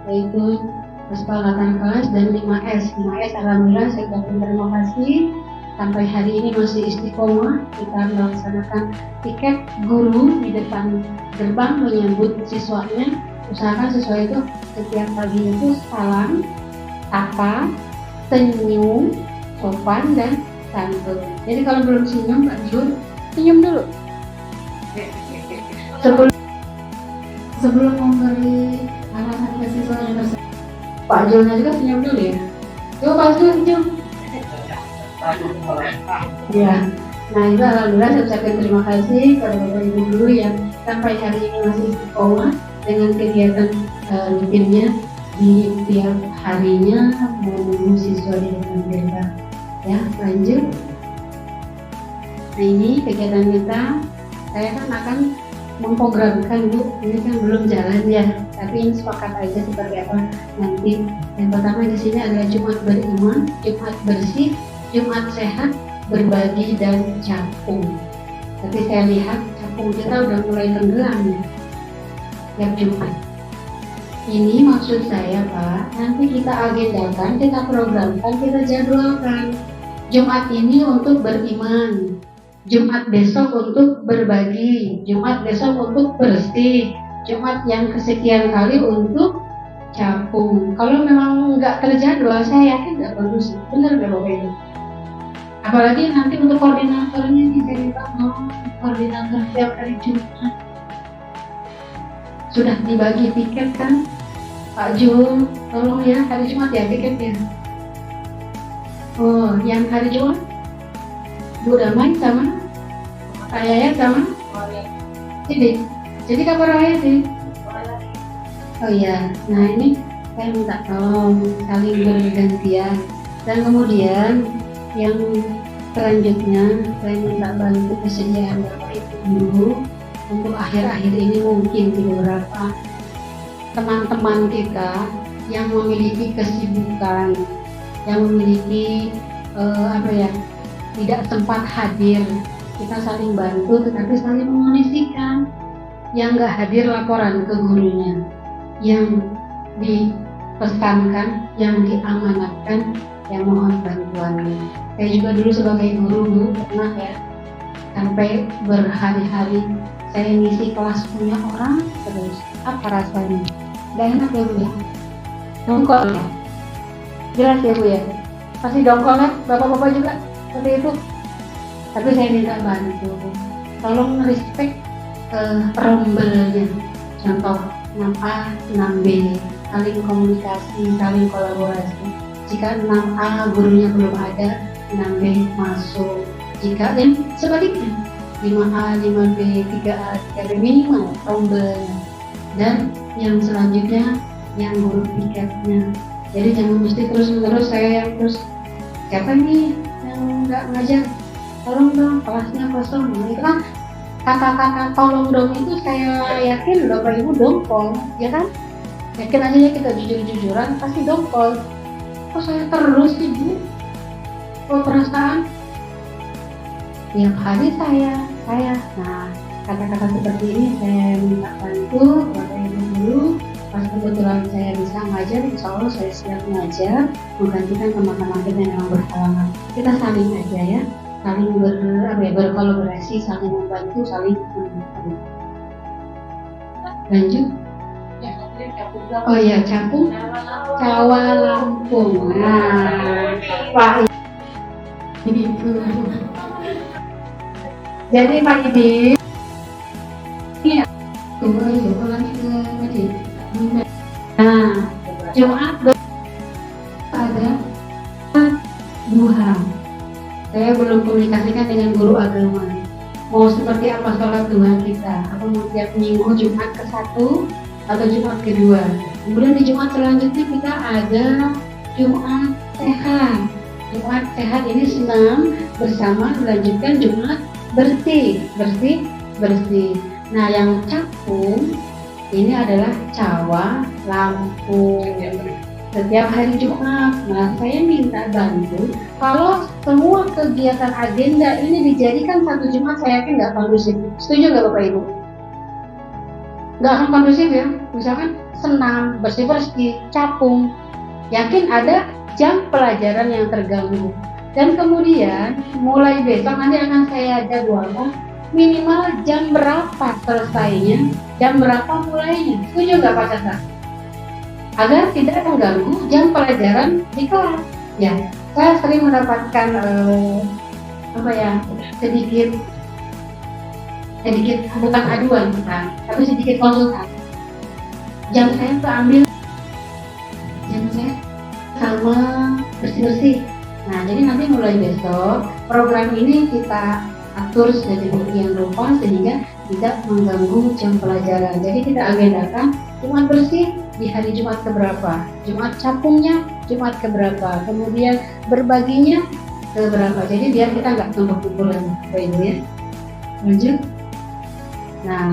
yaitu kesepakatan kelas dan 5S. 5S alhamdulillah saya ucapkan terima kasih, sampai hari ini masih istiqomah. Kita melaksanakan tiket guru di depan gerbang menyambut siswanya. Usahakan siswa itu setiap pagi itu salam, sapa, senyum, sopan dan santun. Jadi kalau belum senyum Pak Jun, senyum dulu. Sebelum memberi arahan ke siswa yang tersebut, Pak Jona juga senyum dulu ya. Coba Pak Jun senyum. Ya, nah itu alhamdulillah saya ucapkan terima kasih kepada Bapak Ibu guru yang sampai hari ini masih istiqomah dengan kegiatan rutinnya di tiap harinya menunggu siswa di depan gerbang. Ya, lanjut. Nah ini kegiatan kita, saya kan akan memprogramkan Bu, ini kan belum jalan ya, tapi ini sepakat aja seperti apa nanti. Yang pertama di sini adalah Jumat beriman, Jumat bersih, Jumat sehat, berbagi dan capung. Tapi saya lihat capung kita udah mulai tenggelam ya, tiap Jumat. Ini maksud saya Pak, nanti kita agendakan, kita programkan, kita jadwalkan. Jumat ini untuk beriman, Jumat besok untuk berbagi, Jumat besok untuk bersih, Jumat yang kesekian kali untuk capung. Kalau memang nggak terjadwal, saya yakin nggak bagus. Bener nggak Bapak Ibu? Apalagi nanti untuk koordinatornya nih, saya minta koordinator tiap hari Jumat. Sudah dibagi tiket kan? Pak Jum, tolong ya, hari Jumat ya tiketnya. Oh, yang hari Jumat Bu Damai sama Pak Yayat sama Sidik. Jadi kabar raya sih. Oh iya, nah ini saya minta tolong saling bergantian. Dan kemudian yang selanjutnya saya minta bantu kesediaan Bapak Ibu dulu untuk akhir-akhir ini mungkin di beberapa teman-teman kita yang memiliki kesibukan, yang memiliki tidak sempat hadir, kita saling bantu tetapi saling mengondisikan. Yang nggak hadir laporan ke gurunya, yang dipesankan, yang diamanatkan, yang mohon bantuannya. Saya juga dulu sebagai guru pernah ya sampai berhari-hari saya ngisi kelas punya orang terus. Apa rasanya? Gak enak ya Bu ya? Dongkol ya? Jelas ya Bu ya? Pasti dongkol kan? Bapak-bapak juga seperti itu. Tapi saya minta bantu, tolong respect rombelnya. Contoh 6A, 6B, saling komunikasi, saling kolaborasi. Jika 6A gurunya belum ada, 6B masuk. Jika dan sebaliknya 5A, 5B, 3A, 3B minimal rombelnya. Dan yang selanjutnya yang guru piketnya. Jadi jangan mesti terus-menerus saya yang terus siapa nih yang nggak ngajar, tolong dong kelasnya kosong. Itu kan kata-kata tolong dong itu saya yakin Bapak Ibu dongkol, ya kan? Yakin aja ya kita jujur-jujuran pasti dongkol. Kok saya terus sih Bu? Kok perasaan? Tiap hari saya. Nah, kata-kata seperti ini saya minta bantu Bapak Ibu dulu. Pas kebetulan saya bisa ngajar, insya Allah saya siap ngajar menggantikan teman-teman kita yang memang berhalangan. Kita saling aja ya, saling berkolaborasi, saling membantu, saling mendukung. Lanjut. Oh iya, Capung Cawa Lampung. Nah, Pak Idi. Jadi Pak Idi ini ulangi ke tadi. Nah, Jumat ada duha. Saya belum komunikasikan dengan guru agama. Mau seperti apa sholat duha kita? Apa mau tiap minggu Jumat ke-1 atau Jumat kedua? Kemudian di Jumat selanjutnya kita ada Jumat sehat. Jumat sehat ini senam bersama melanjutkan Jumat bersih. Nah, yang Capung ini adalah Cawa Lampung setiap hari Jumat. Nah, saya minta bantu kalau semua kegiatan agenda ini dijadikan satu Jumat, saya yakin nggak kondusif. Setuju nggak Bapak Ibu? Nggak akan kondusif ya. Misalkan senam, bersih-bersih, Capung, yakin ada jam pelajaran yang terganggu. Dan kemudian mulai besok nanti akan saya jadwalkan minimal jam berapa selesainya, jam berapa mulainya. Setuju nggak Pak Caca? Agar tidak mengganggu jam pelajaran di kelas. Ya, saya sering mendapatkan sedikit bukan aduan bukan, tapi sedikit konsultan. Jam saya keambil, jam saya sama bersih-bersih. Nah, jadi nanti mulai besok program ini kita atur sedemikian rupa sehingga tidak mengganggu jam pelajaran. Jadi kita agendakan Jumat bersih di hari Jumat keberapa, Jumat Capungnya Jumat keberapa, kemudian berbaginya keberapa. Jadi biar kita nggak tumpuk-tumpuk lagi, Bapak Ibu ya. Lanjut. Nah,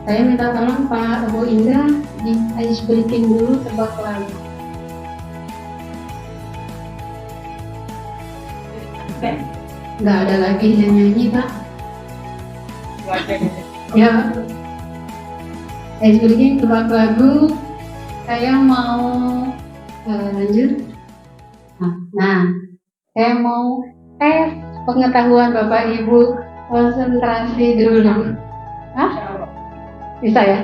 saya minta tolong Pak Bu Indra di ice breaking dulu tebak lagu. Nggak ada lagi yang nyanyi Pak. Ya, ice breaking tebak lagu. Saya mau lanjut. Nah, saya mau tes pengetahuan Bapak Ibu, konsentrasi dulu. Hah? Bisa ya?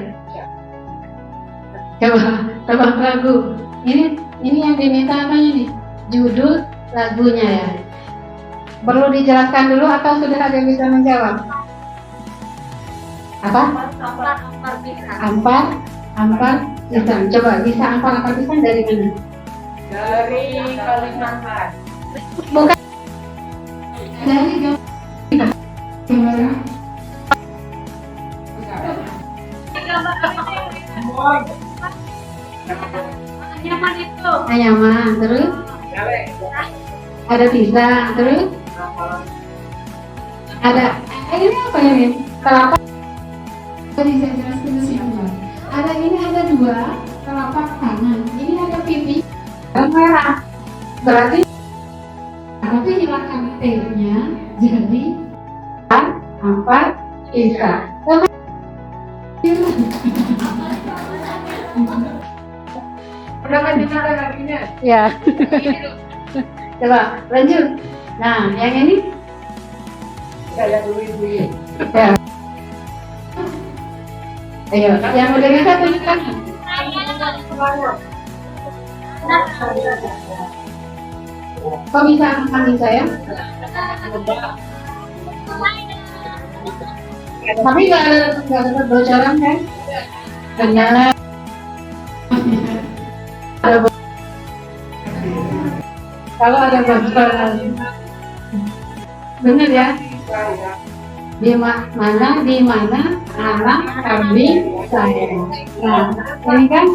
Coba tebak lagu. Ini yang diminta apanya nih? Judul lagunya ya. Perlu dijelaskan dulu atau sudah ada yang bisa menjawab? Apa? Ampar Pisang. Coba bisa apa pisang dari mana? Dari Kalimantan. Bukan dari gimana? Nyaman itu. Ayaman, terus ada pisang, terus ada ini apa ini? Kelapa. Tadi saya jelaskan ke sini. Ada ini ada dua telapak tangan. Ini ada pipi. Merah. Berarti Tapi hilangkan T-nya jadi empat pisang. Udah kan bicara kakinya. Ya. Coba lanjut. Nah, yang ini Saya dulu ibu. ya. Ayo, yang udah bisa tunjukkan. Kok bisa panggil saya? Tapi nggak ada bocoran kan? Benar. Kalau ada bocoran, benar ya? Di mana anak kambing saya. Nah, ini kan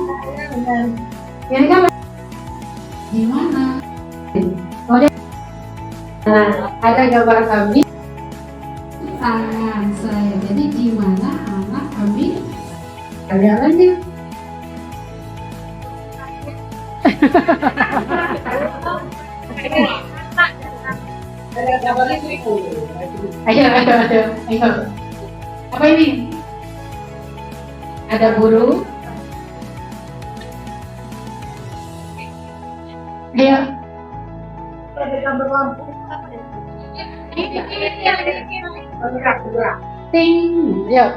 di mana? nah, ada gambar kambing. Tangan saya. Jadi di mana anak kami? Ada lagi. Ayo. Apa ini? Ada burung. Ayo. Ting. Yuk.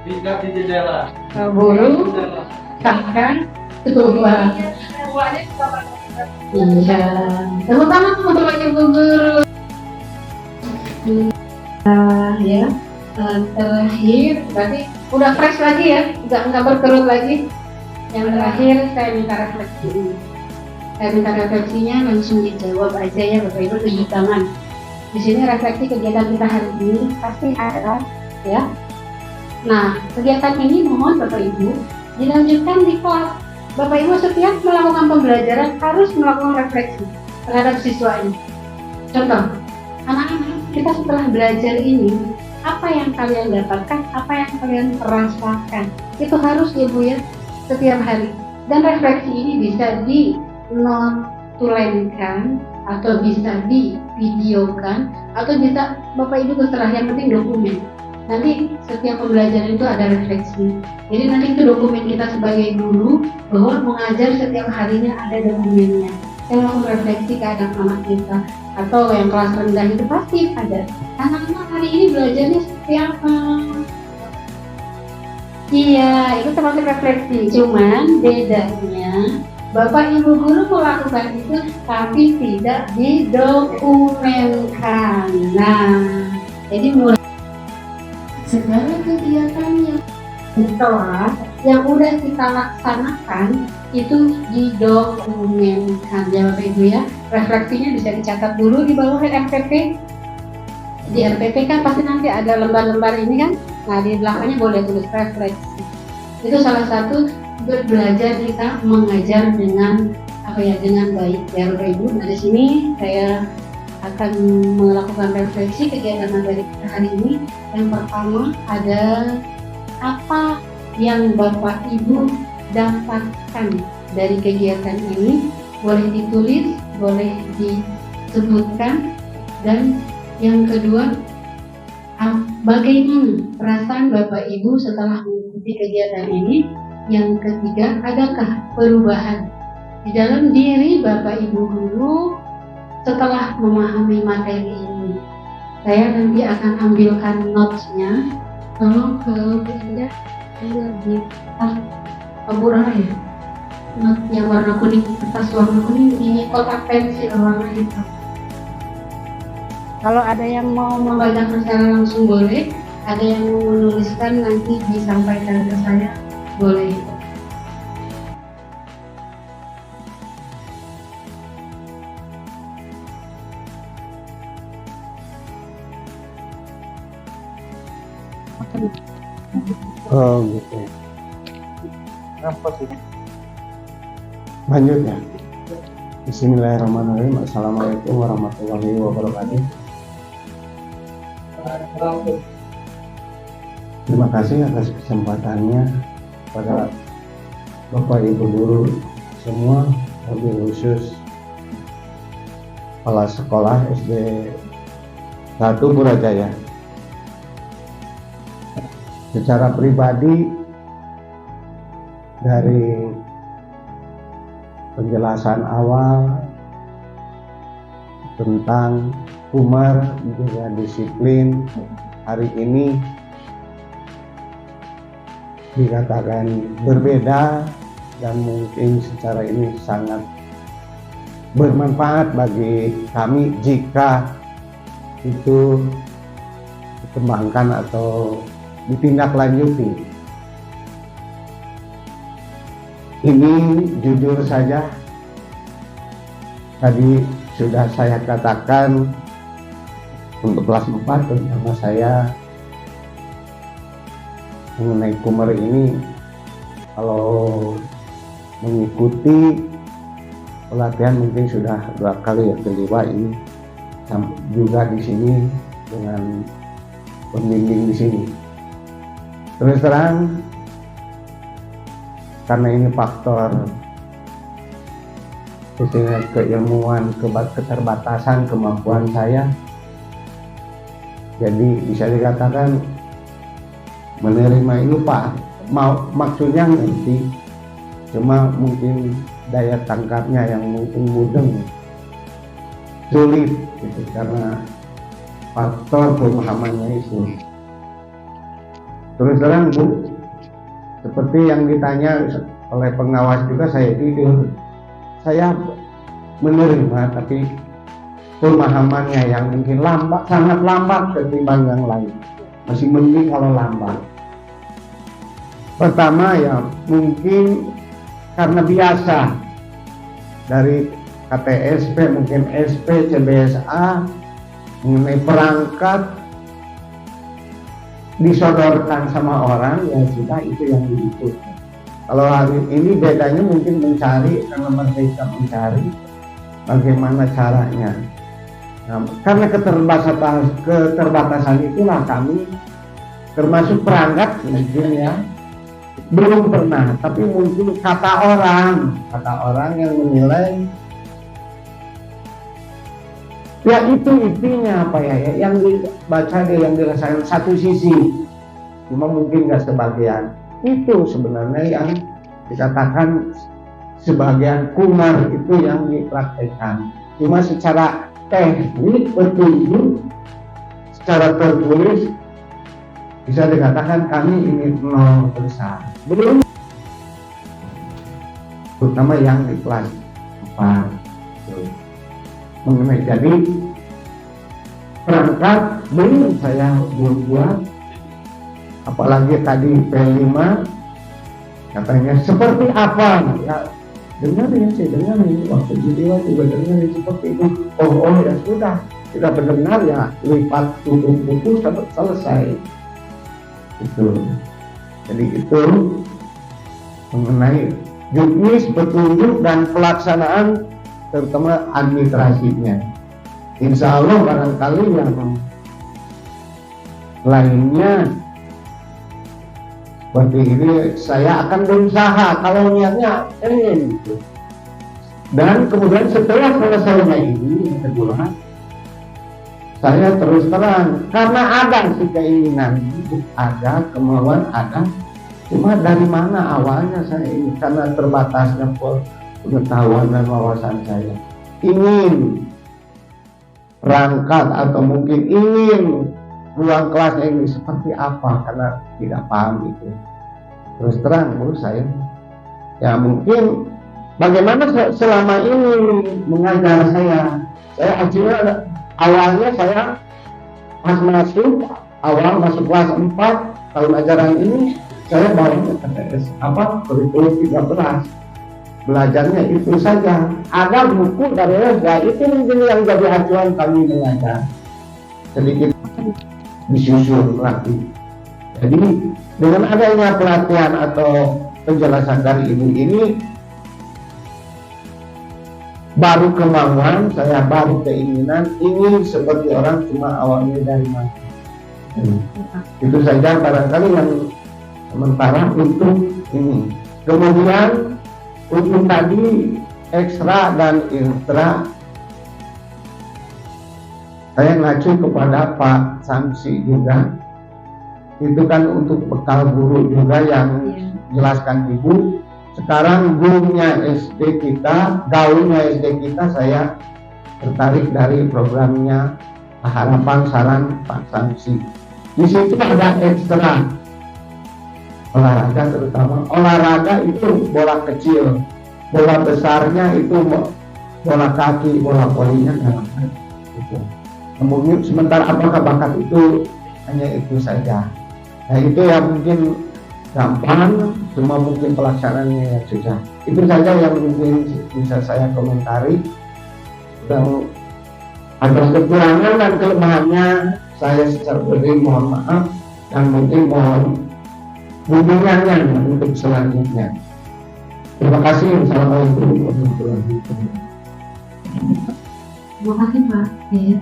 Lihat di jendela. Burung. Tangkan. Tua. Iya. Tepuk tangan untuk ibu guru. Ya. Terakhir, berarti udah fresh lagi ya, nggak berkerut lagi. Yang terakhir saya minta refleksi ini. Saya minta refleksinya langsung dijawab aja ya Bapak Ibu, tunjuk tangan. Di sini refleksi kegiatan kita hari ini pasti ada, ya. Nah, kegiatan ini mohon Bapak Ibu dilanjutkan di kelas. Bapak Ibu setiap melakukan pembelajaran harus melakukan refleksi terhadap siswa ini. Contoh, anak-anak kita setelah belajar ini, apa yang kalian dapatkan, apa yang kalian rasakan, itu harus Ibu ya setiap hari. Dan refleksi ini bisa dinotulenkan atau bisa divideokan atau bisa Bapak Ibu terserah, yang penting dokumen. Nanti setiap pembelajaran itu ada refleksi. Jadi nanti itu dokumen kita sebagai guru bahwa mengajar setiap harinya ada dokumennya. Saya langsung refleksi ke anak-anak kita atau yang kelas rendah itu pasti ada. Anak-anak hari ini belajarnya seperti apa? Iya, itu termasuk refleksi. Cuman bedanya Bapak Ibu guru melakukan itu tapi tidak didokumenkan. Nah, jadi mulai segala kegiatan yang udah kita laksanakan itu didokumenkan ya Bapak Ibu ya. Refleksinya bisa dicatat dulu di bawah RPP. Di RPP kan pasti nanti ada lembar-lembar ini kan. Nah, di belakangnya boleh tulis refleksi. Itu salah satu belajar kita mengajar dengan dengan baik ya Bapak Ibu. Nah, di sini saya akan melakukan refleksi kegiatan dari kita hari ini. Yang pertama ada apa yang Bapak Ibu dapatkan dari kegiatan ini, boleh ditulis, boleh disebutkan. Dan yang kedua, bagaimana perasaan Bapak Ibu setelah mengikuti kegiatan ini. Yang ketiga, adakah perubahan di dalam diri Bapak Ibu guru setelah memahami materi ini? Saya nanti akan ambilkan notes-nya. Tolong ke Bunda ambil di Aburah ya. Not yang warna kuning, kertas warna kuning, ini kotak pensil warna hitam. Kalau ada yang mau membacakan secara langsung boleh, Ada yang mau menuliskan nanti disampaikan ke saya, boleh. Oh gitu. Apa sih? Lanjut ya. Bismillahirrahmanirrahim. Assalamualaikum warahmatullahi wabarakatuh. Terima kasih atas kesempatannya pada Bapak Ibu guru semua, lebih khusus kepala sekolah SD 1 Purajaya. Secara pribadi dari penjelasan awal tentang Kumar juga disiplin hari ini dikatakan berbeda dan mungkin secara ini sangat bermanfaat bagi kami jika itu dikembangkan atau ditindaklanjuti. Ini jujur saja tadi sudah saya katakan untuk kelas 4 terutama saya mengenai Kumar ini, kalau mengikuti pelatihan mungkin sudah 2 kali ya, kedua ini juga di sini dengan pembimbing di sini. Terus terang, karena ini faktor khususnya keilmuan, keterbatasan kemampuan saya, jadi bisa dikatakan menerima ini Pak, maksudnya ngerti, cuma mungkin daya tangkapnya yang mungkin mudeng, sulit gitu, karena faktor pemahamannya itu. Terus terang Bu, seperti yang ditanya oleh pengawas juga, saya jujur, saya menerima, tapi pemahamannya yang mungkin lambat, sangat lambat ketimbang yang lain. Masih mending kalau lambat. Pertama ya mungkin karena biasa dari KTSP, mungkin SP, CBSA mengenai perangkat disodorkan sama orang, ya sudah itu yang diikut. Kalau hari ini bedanya mungkin mencari, karena mereka mencari bagaimana caranya. Nah, karena keterbatasan itulah kami termasuk perangkat mungkin ya belum pernah, tapi mungkin kata orang yang menilai ya itu intinya apa ya, yang dibaca dia, yang dirasakan satu sisi, cuma mungkin nggak sebagian. Itu sebenarnya yang dikatakan sebagian Kumar itu yang dipraktekkan, cuma secara teknik petunjuk secara tertulis bisa dikatakan kami ini 0%, belum, terutama yang di kelas 4 mengenai. Jadi perangkat belum saya buat, apalagi tadi P5 katanya seperti apa ya, dengarin sih, dengarin waktu video juga dengarin seperti itu. Oh ya sudah, kita mendengar ya, lipat tutup buku sampai selesai itu. Jadi itu mengenai juknis, petunjuk dan pelaksanaan terutama administrasinya. Insya Allah barangkali yang lainnya seperti ini saya akan berusaha kalau niatnya ingin gitu. Dan kemudian setelah selesainya ini yang kedua, saya terus terang karena ada si keinginan, ada kemauan, ada, cuma dari mana awalnya saya ini, karena terbatasnya pengetahuan dan wawasan saya, ingin perangkat atau mungkin ingin ruang kelas ini seperti apa, karena tidak paham itu. Terus terang menurut saya ya mungkin bagaimana selama ini mengajar saya akhirnya awalnya saya pas masuk awal masuk kelas 4 tahun ajaran ini saya baru KTS kurikulum 13. Belajarnya itu saja. Ada buku dari Reza, itu mungkin yang jadi acuan kami belajar. Sedikit disusun lagi. Jadi dengan adanya pelatihan atau penjelasan dari ibu ini, baru kemauan saya, baru keinginan ingin seperti orang, cuma awalnya dari mana. Itu saja barangkali yang sementara untuk ini. Kemudian untuk tadi ekstra dan intra, saya ngacu kepada Pak Samsi juga. Itu kan untuk bekal guru juga yang jelaskan ibu. Sekarang gurunya SD kita, gaulnya SD kita, saya tertarik dari programnya Harapan Saran Pak Samsi. Di situ ada ekstra olahraga, terutama olahraga itu bola kecil, bola besarnya itu bola kaki, bola volinya gitu. Kemudian sementara apakah bakat itu hanya itu saja. Nah itu yang mungkin gampang, cuma mungkin pelaksanaannya yang susah. Itu saja yang mungkin bisa saya komentari. Dan ada kekurangan dan kelemahannya, saya secara pribadi mohon maaf, dan mungkin mohon bimbingannya untuk selanjutnya. Terima kasih. Assalamualaikum warahmatullahi wabarakatuh. Terima kasih Pak. Ya.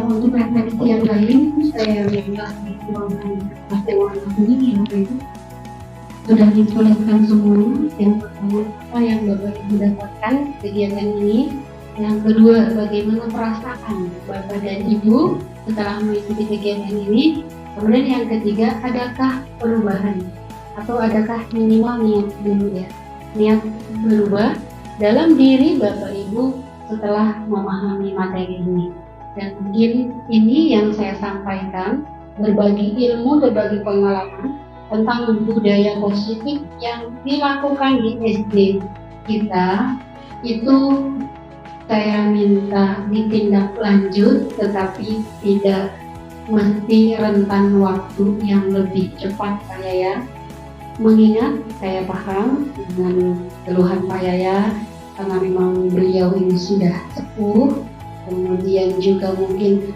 Untuk referensi yang lain, saya minta dituangkan Mas Dewan ini yang itu sudah dituliskan semua. Yang pertama, apa yang Bapak Ibu dapatkan kegiatan ini. Yang kedua, bagaimana perasaan Bapak dan Ibu setelah mengikuti kegiatan ini. Kemudian yang ketiga, adakah perubahan atau adakah minimal niat dulu ya, niat berubah dalam diri Bapak Ibu setelah memahami materi ini. Dan mungkin ini yang saya sampaikan, berbagi ilmu, berbagi pengalaman tentang budaya positif yang dilakukan di SD kita. Itu saya minta ditindak lanjut, tetapi tidak mesti rentan waktu yang lebih cepat Pak Yaya. Mengingat saya paham dengan keluhan Pak Yaya, karena memang beliau ini sudah sepuh, kemudian juga mungkin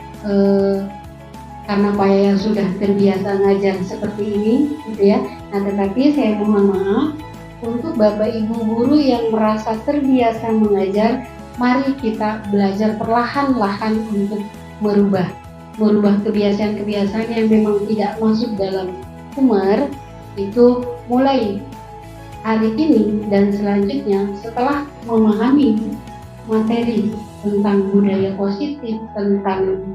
karena Pak Yaya sudah terbiasa ngajar seperti ini gitu ya. Nah tetapi saya mohon maaf untuk Bapak Ibu guru yang merasa terbiasa mengajar, mari kita belajar perlahan-lahan untuk merubah kebiasaan-kebiasaan yang memang tidak masuk dalam umur. Itu mulai hari ini dan selanjutnya setelah memahami materi tentang budaya positif, tentang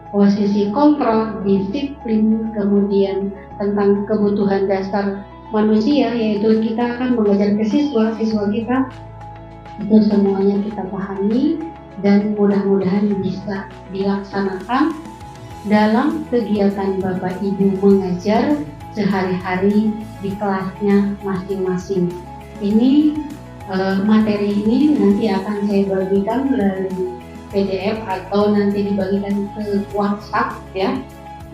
posisi kontrol, disiplin, kemudian tentang kebutuhan dasar manusia, yaitu kita akan mengajar ke siswa kita, itu semuanya kita pahami dan mudah-mudahan bisa dilaksanakan dalam kegiatan Bapak Ibu mengajar sehari-hari di kelasnya masing-masing. Ini materi ini nanti akan saya bagikan melalui PDF atau nanti dibagikan ke WhatsApp ya.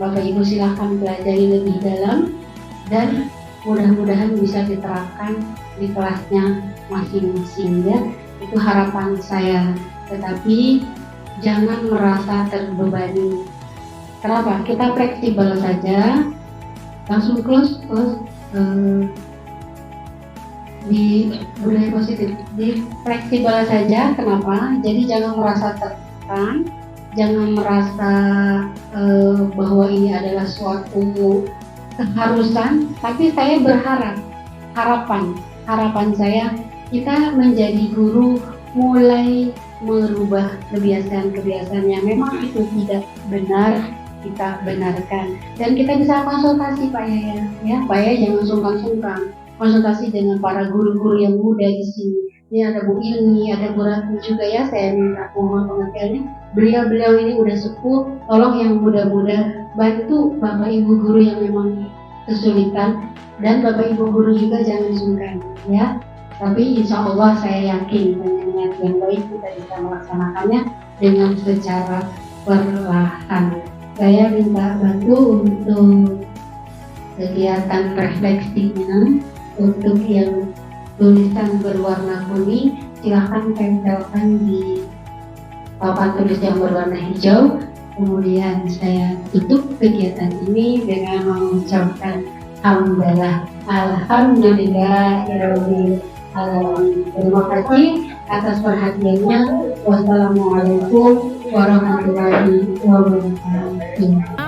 Bapak Ibu silahkan pelajari lebih dalam dan mudah-mudahan bisa diterapkan di kelasnya masing-masing ya. Itu harapan saya. Tetapi jangan merasa terbebani. Kenapa? Kita fleksibel saja. Langsung close di budaya positif, di fleksibel saja. Kenapa? Jadi jangan merasa tertekan, jangan merasa bahwa ini adalah suatu keharusan. Tapi saya berharap, harapan saya kita menjadi guru mulai merubah kebiasaan-kebiasaan yang memang itu tidak benar, kita benarkan dan kita bisa konsultasi Pak Yaya ya. Pak Yaya jangan sungkan-sungkan konsultasi dengan para guru-guru yang muda di sini. Ini ada Bu Ilmi, ada Bu Ratmi juga ya, saya minta mohon pengertiannya. Beliau ini udah sepuh, tolong yang muda-muda bantu Bapak Ibu guru yang memang kesulitan, dan Bapak Ibu guru juga jangan sungkan ya. Tapi insya Allah saya yakin dengan niat yang baik kita bisa melaksanakannya dengan secara perlahan. Saya minta bantu untuk kegiatan refleksinya. Untuk yang tulisan berwarna kuning, silahkan tempelkan di papan tulis yang berwarna hijau. Kemudian saya tutup kegiatan ini dengan mengucapkan alhamdulillah, alhamdulillahirabbil alamin. Terima kasih atas perhatiannya. Wassalamualaikum warahmatullahi wabarakatuh.